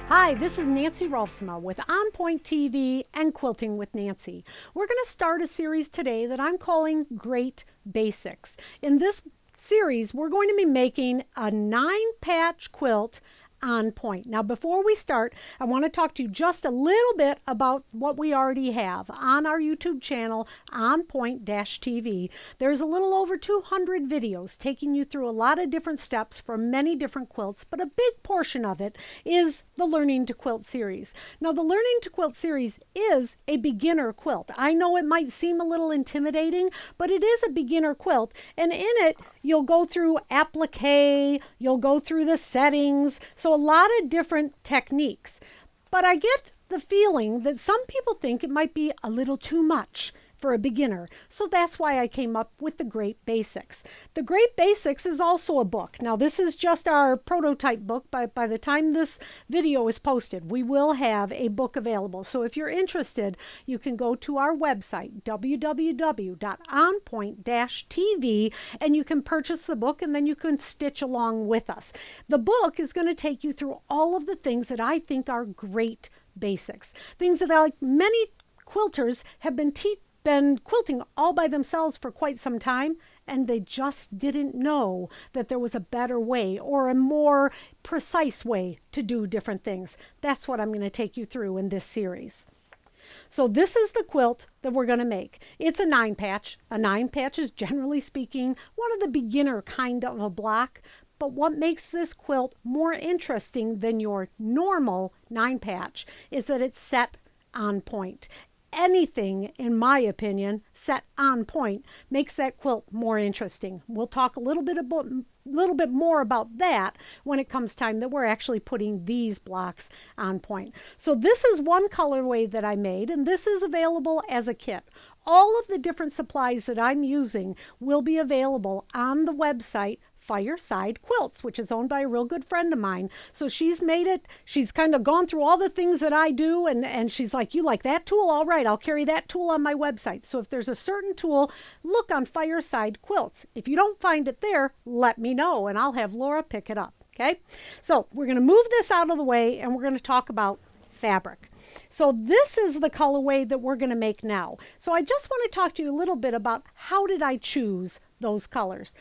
Hi, this is Nancy Rolfsma with On Point TV and Quilting with Nancy. We're going to start a series today that I'm calling Great Basics. In this series, we're going to be making a 9-patch quilt on point. Now, before we start, I want to talk to you just a little bit about what we already have on our YouTube channel, On Point-TV. There's a little over 200 videos taking you through a lot of different steps for many different quilts, but a big portion of it is the Learning to Quilt series. Now, the Learning to Quilt series is a beginner quilt. I know it might seem a little intimidating, but it is a beginner quilt, and in it, you'll go through applique, you'll go through the settings, so a lot of different techniques. But I get the feeling that some people think it might be a little too much for a beginner. So that's why I came up with the Great Basics. The Great Basics is also a book. Now, this is just our prototype book. By the time this video is posted, we will have a book available. So if you're interested, you can go to our website, www.onpoint-tv, and you can purchase the book, and then you can stitch along with us. The book is going to take you through all of the things that I think are great basics. Things that many quilters have been quilting all by themselves for quite some time, and they just didn't know that there was a better way or a more precise way to do different things. That's what I'm going to take you through in this series. So this is the quilt that we're going to make. It's a 9-patch. A 9-patch is, generally speaking, one of the beginner kind of a block. But what makes this quilt more interesting than your normal 9-patch is that it's set on point. Anything, in my opinion, set on point makes that quilt more interesting. We'll talk a little bit more about that when it comes time that we're actually putting these blocks on point. So this is one colorway that I made, and this is available as a kit. All of the different supplies that I'm using will be available on the website Fireside Quilts, which is owned by a real good friend of mine. So she's made it. She's kind of gone through all the things that I do, and she's like, you like that tool? All right, I'll carry that tool on my website. So if there's a certain tool, look on Fireside Quilts. If you don't find it there, let me know, and I'll have Laura pick it up. Okay? So we're going to move this out of the way, and we're going to talk about fabric. So this is the colorway that we're going to make now. So I just want to talk to you a little bit about how did I choose those colors.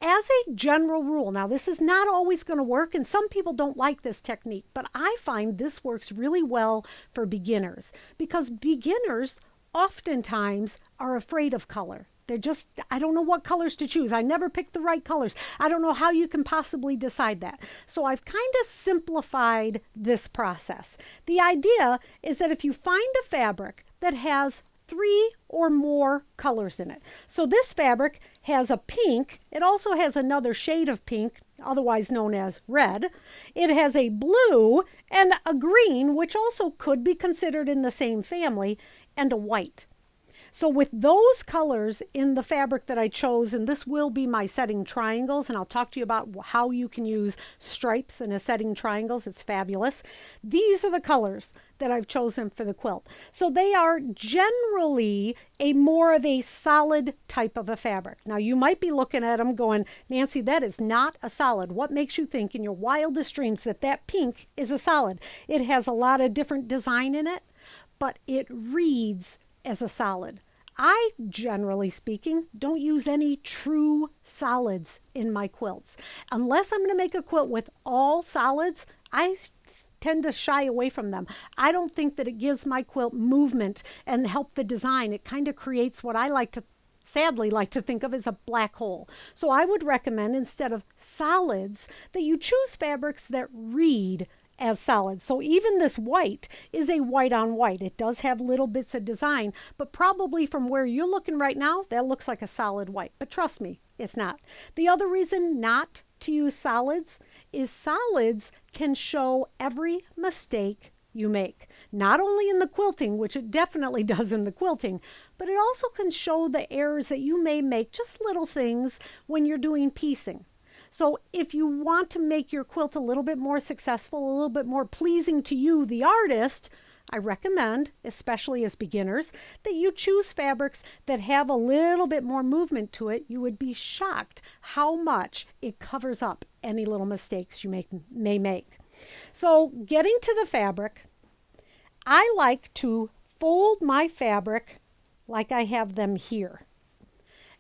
As a general rule, now this is not always going to work, and some people don't like this technique, but I find this works really well for beginners because beginners oftentimes are afraid of color. They're just, I don't know what colors to choose. I never pick the right colors. I don't know how you can possibly decide that. So I've kind of simplified this process. The idea is that if you find a fabric that has 3 or more colors in it. So this fabric has a pink. It also has another shade of pink, otherwise known as red. It has a blue and a green, which also could be considered in the same family, and a white. So with those colors in the fabric that I chose, and this will be my setting triangles, and I'll talk to you about how you can use stripes in a setting triangles. It's fabulous. These are the colors that I've chosen for the quilt. So they are generally more of a solid type of a fabric. Now you might be looking at them going, Nancy, that is not a solid. What makes you think in your wildest dreams that that pink is a solid? It has a lot of different design in it, but it reads as a solid. I, generally speaking, don't use any true solids in my quilts. Unless I'm going to make a quilt with all solids, I tend to shy away from them. I don't think that it gives my quilt movement and help the design. It kind of creates what I sadly like to think of as a black hole. So I would recommend, instead of solids, that you choose fabrics that read as solid. So even this white is a white on white. It does have little bits of design, but probably from where you're looking right now, that looks like a solid white. But trust me, it's not. The other reason not to use solids is solids can show every mistake you make. Not only in the quilting, which it definitely does in the quilting, but it also can show the errors that you may make, just little things when you're doing piecing. So if you want to make your quilt a little bit more successful, a little bit more pleasing to you, the artist, I recommend, especially as beginners, that you choose fabrics that have a little bit more movement to it. You would be shocked how much it covers up any little mistakes you may make. So getting to the fabric, I like to fold my fabric like I have them here.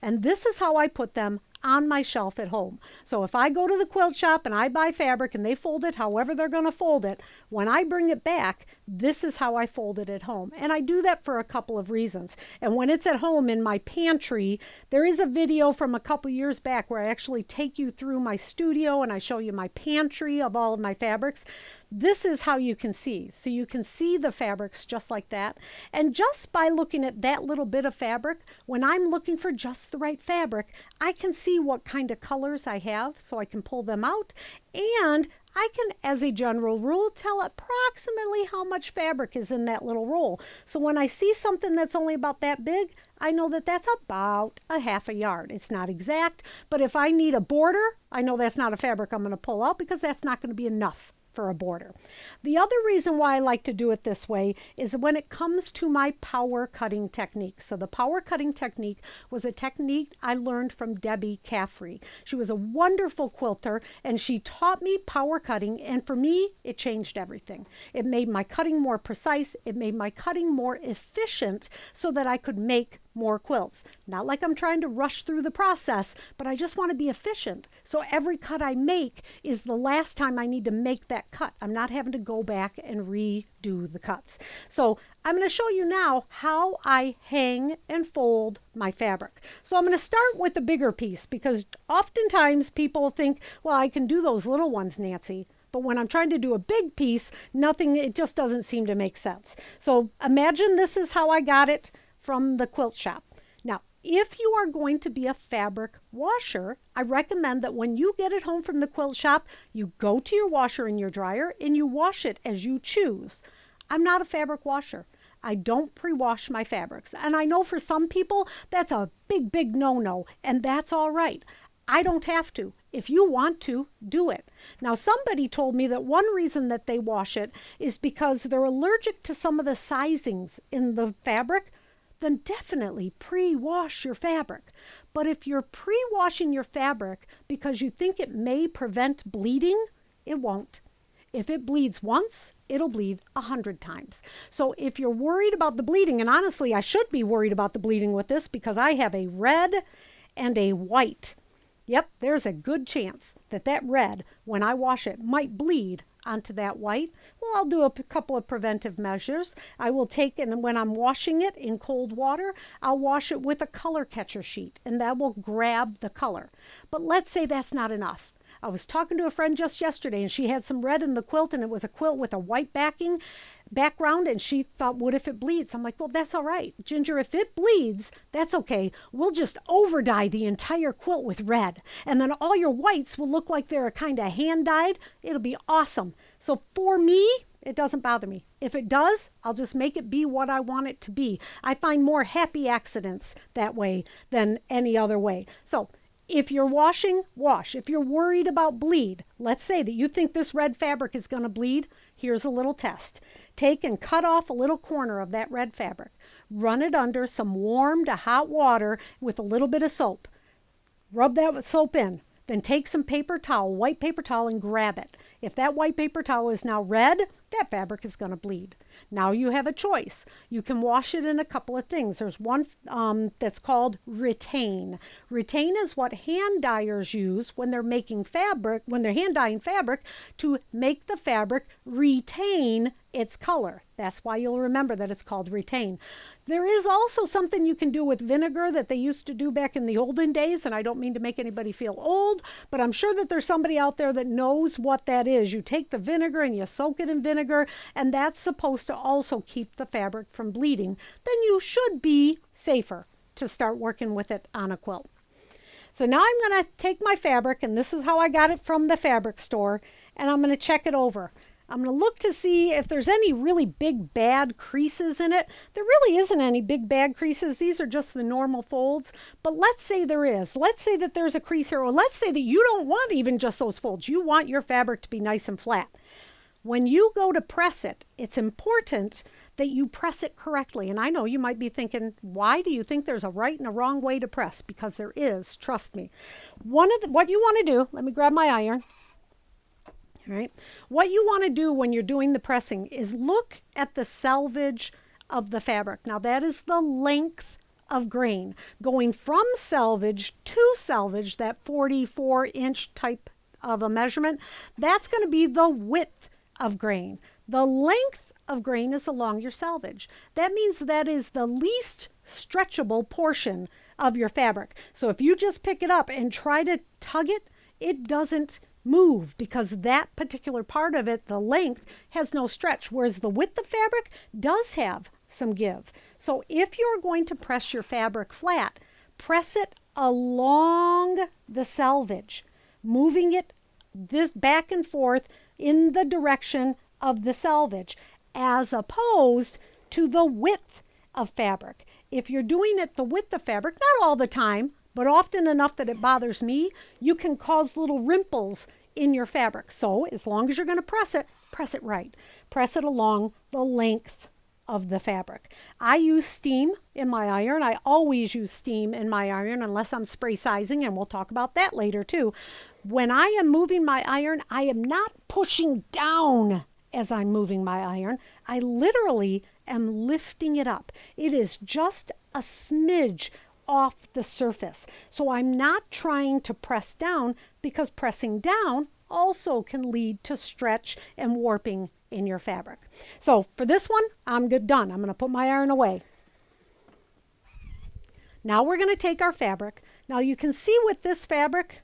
And this is how I put them on my shelf at home. So if I go to the quilt shop and I buy fabric and they fold it however they're going to fold it, when I bring it back, this is how I fold it at home. And I do that for a couple of reasons. And when it's at home in my pantry, there is a video from a couple years back where I actually take you through my studio and I show you my pantry of all of my fabrics. This is how you can see. So you can see the fabrics just like that. And just by looking at that little bit of fabric, when I'm looking for just the right fabric, I can see what kind of colors I have so I can pull them out. And I can, as a general rule, tell approximately how much fabric is in that little roll. So when I see something that's only about that big, I know that that's about a half a yard. It's not exact, but if I need a border, I know that's not a fabric I'm going to pull out because that's not going to be enough for a border. The other reason why I like to do it this way is when it comes to my power cutting technique. So the power cutting technique was a technique I learned from Debbie Caffrey. She was a wonderful quilter and she taught me power cutting, and for me it changed everything. It made my cutting more precise, it made my cutting more efficient so that I could make more quilts. Not like I'm trying to rush through the process, but I just want to be efficient. So every cut I make is the last time I need to make that cut. I'm not having to go back and redo the cuts. So I'm going to show you now how I hang and fold my fabric. So I'm going to start with the bigger piece because oftentimes people think, well, I can do those little ones, Nancy. But when I'm trying to do a big piece, it just doesn't seem to make sense. So imagine this is how I got it from the quilt shop. Now, if you are going to be a fabric washer, I recommend that when you get it home from the quilt shop, you go to your washer and your dryer and you wash it as you choose. I'm not a fabric washer. I don't pre-wash my fabrics. And I know for some people that's a big, big no-no, and that's all right. I don't have to. If you want to, do it. Now, somebody told me that one reason that they wash it is because they're allergic to some of the sizings in the fabric. Then definitely pre-wash your fabric. But if you're pre-washing your fabric because you think it may prevent bleeding, it won't. If it bleeds once, it'll bleed 100 times. So if you're worried about the bleeding, and honestly, I should be worried about the bleeding with this because I have a red and a white. Yep, there's a good chance that that red, when I wash it, might bleed onto that white. Well, I'll do a couple of preventive measures. I will take, and when I'm washing it in cold water, I'll wash it with a color catcher sheet, and that will grab the color. But let's say that's not enough. I was talking to a friend just yesterday, and she had some red in the quilt, and it was a quilt with a white background, and she thought, what if it bleeds? I'm like, well, that's all right, Ginger. If it bleeds, that's okay. We'll just over dye the entire quilt with red, and then all your whites will look like they're kind of hand dyed. It'll be awesome. So for me, it doesn't bother me. If it does, I'll just make it be what I want it to be. I find more happy accidents that way than any other way. So if you're washing, wash. If you're worried about bleed, let's say that you think this red fabric is going to bleed, here's a little test. Take and cut off a little corner of that red fabric. Run it under some warm to hot water with a little bit of soap. Rub that soap in. Then take some paper towel, white paper towel, and grab it. If that white paper towel is now red, that fabric is going to bleed. Now you have a choice. You can wash it in a couple of things. There's one that's called retain. Retain is what hand dyers use when they're making fabric, when they're hand dyeing fabric, to make the fabric retain its color. That's why you'll remember that it's called retain. There is also something you can do with vinegar that they used to do back in the olden days, and I don't mean to make anybody feel old, but I'm sure that there's somebody out there that knows what that is. You take the vinegar and you soak it in vinegar, and that's supposed to also keep the fabric from bleeding. Then you should be safer to start working with it on a quilt. So now I'm going to take my fabric, and this is how I got it from the fabric store, and I'm going to check it over. I'm going to look to see if there's any really big bad creases in it. There really isn't any big bad creases. These are just the normal folds. But let's say there is. Let's say that there's a crease here, or let's say that you don't want even just those folds. You want your fabric to be nice and flat. When you go to press it, it's important that you press it correctly. And I know you might be thinking, why do you think there's a right and a wrong way to press? Because there is, trust me. What you want to do, let me grab my iron. All right. What you want to do when you're doing the pressing is look at the selvage of the fabric. Now that is the length of grain. Going from selvage to selvage, that 44-inch type of a measurement, that's going to be the width of grain. The length of grain is along your selvage. That means that is the least stretchable portion of your fabric. So if you just pick it up and try to tug it, it doesn't move because that particular part of it, the length, has no stretch, whereas the width of fabric does have some give. So if you're going to press your fabric flat, press it along the selvage, moving it this back and forth in the direction of the selvage, as opposed to the width of fabric. If you're doing it the width of fabric, not all the time, but often enough that it bothers me, you can cause little rimples in your fabric. So as long as you're going to press it right. Press it along the length of the fabric. I use steam in my iron. I always use steam in my iron unless I'm spray sizing, and we'll talk about that later too. When I am moving my iron, I am not pushing down as I'm moving my iron. I literally am lifting it up. It is just a smidge off the surface. So I'm not trying to press down, because pressing down also can lead to stretch and warping in your fabric. So for this one, I'm done. I'm going to put my iron away. Now we're going to take our fabric. Now you can see with this fabric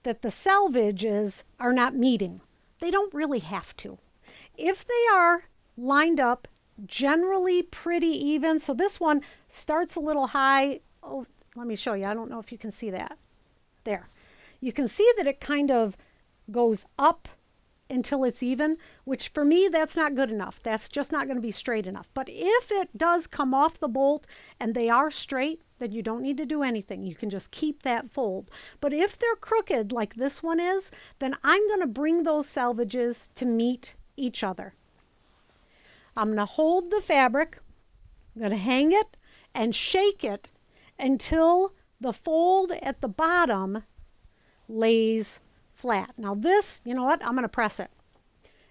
that the selvages are not meeting. They don't really have to. If they are lined up generally pretty even, so this one starts a little high. Oh, let me show you. I don't know if you can see that. There. You can see that it kind of goes up until it's even, which for me, that's not good enough. That's just not going to be straight enough. But if it does come off the bolt and they are straight, then you don't need to do anything. You can just keep that fold. But if they're crooked like this one is, then I'm going to bring those selvages to meet each other. I'm going to hold the fabric, I'm going to hang it and shake it until the fold at the bottom lays flat. Now this, you know what, I'm going to press it.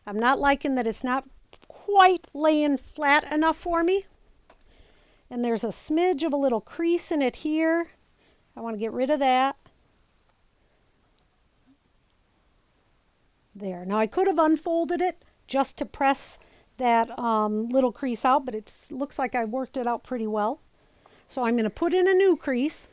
I'm not liking that it's not quite laying flat enough for me. And there's a smidge of a little crease in it here. I want to get rid of that. There. Now I could have unfolded it just to press that little crease out, but it looks like I worked it out pretty well. So I'm going to put in a new crease.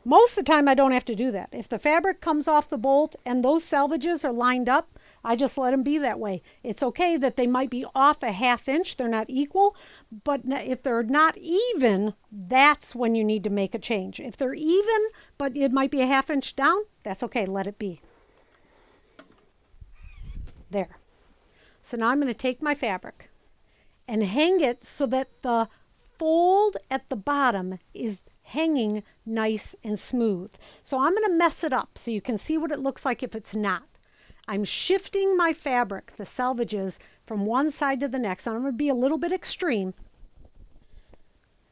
Most of the time I don't have to do that. If the fabric comes off the bolt and those selvages are lined up, I just let them be that way. It's okay that they might be off a ½ inch. They're not equal, but if they're not even, that's when you need to make a change. If they're even, but it might be a ½ inch down, that's okay. Let it be. There. So now I'm going to take my fabric and hang it so that the fold at the bottom is hanging nice and smooth. So I'm going to mess it up so you can see what it looks like if it's not. I'm shifting my fabric, the selvages, from one side to the next. I'm going to be a little bit extreme.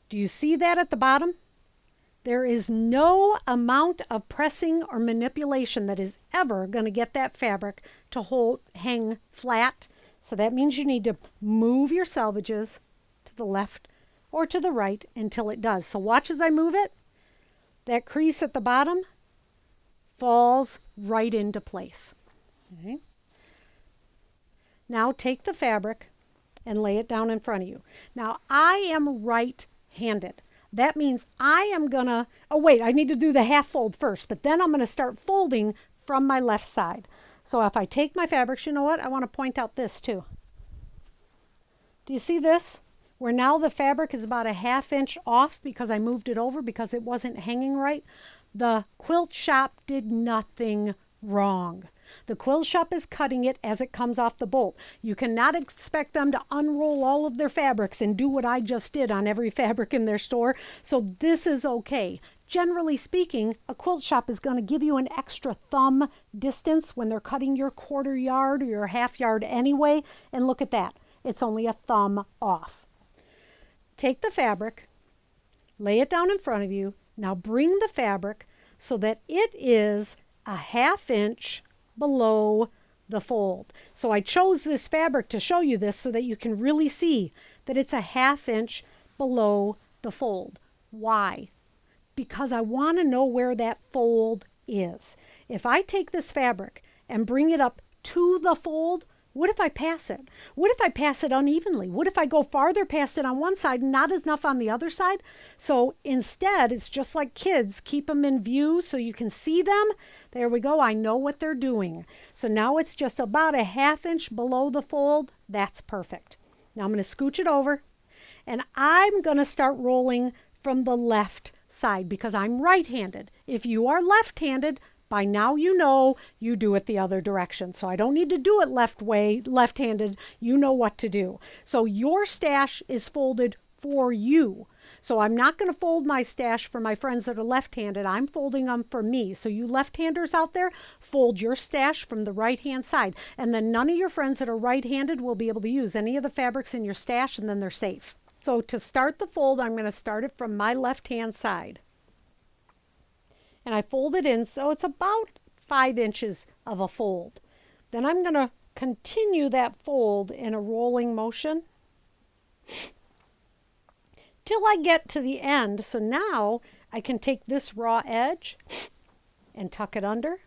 Do you see that at the bottom? There is no amount of pressing or manipulation that is ever going to get that fabric to hang flat. So that means you need to move your selvages to the left or to the right until it does. So watch as I move it. That crease at the bottom falls right into place. Okay. Now take the fabric and lay it down in front of you. Now I am right-handed. That means I am gonna, oh wait, I need to do the half fold first, but then I'm gonna start folding from my left side. So if I take my fabrics, you know what? I want to point out this too. Do you see this? Where now the fabric is about a ½ inch off because I moved it over because it wasn't hanging right. The quilt shop did nothing wrong. The quilt shop is cutting it as it comes off the bolt. You cannot expect them to unroll all of their fabrics and do what I just did on every fabric in their store. So this is okay. Generally speaking, a quilt shop is going to give you an extra thumb distance when they're cutting your 1/4 yard or your ½ yard anyway. And look at that. It's only a thumb off. Take the fabric, lay it down in front of you. Now bring the fabric so that it is a ½ inch below the fold. So I chose this fabric to show you this so that you can really see that it's a 1/2 inch below the fold. Why? Because I want to know where that fold is. If I take this fabric and bring it up to the fold, what if I pass it? What if I pass it unevenly? What if I go farther past it on one side and not enough on the other side? So instead, it's just like kids, keep them in view so you can see them. There we go. I know what they're doing. So now it's just about a 1/2 inch below the fold. That's perfect. Now I'm going to scooch it over and I'm going to start rolling from the left side because I'm right-handed. If you are left-handed, by now you know you do it the other direction. So I don't need to do it left-handed. You know what to do. So your stash is folded for you. So I'm not going to fold my stash for my friends that are left-handed. I'm folding them for me. So you left-handers out there, fold your stash from the right-hand side. And then none of your friends that are right-handed will be able to use any of the fabrics in your stash, and then they're safe. So to start the fold, I'm going to start it from my left-hand side. And I fold it in so it's about 5 inches of a fold. Then I'm going to continue that fold in a rolling motion till I get to the end. So now I can take this raw edge and tuck it under.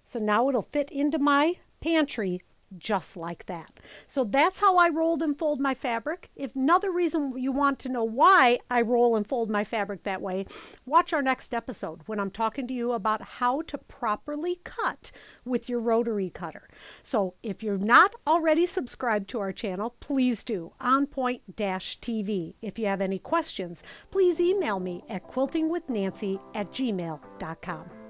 So now it'll fit into my pantry just like that. So that's how I rolled and fold my fabric. If another reason you want to know why I roll and fold my fabric that way, watch our next episode when I'm talking to you about how to properly cut with your rotary cutter. So if you're not already subscribed to our channel, please do, OnPoint-TV. If you have any questions, please email me at quiltingwithnancy@gmail.com.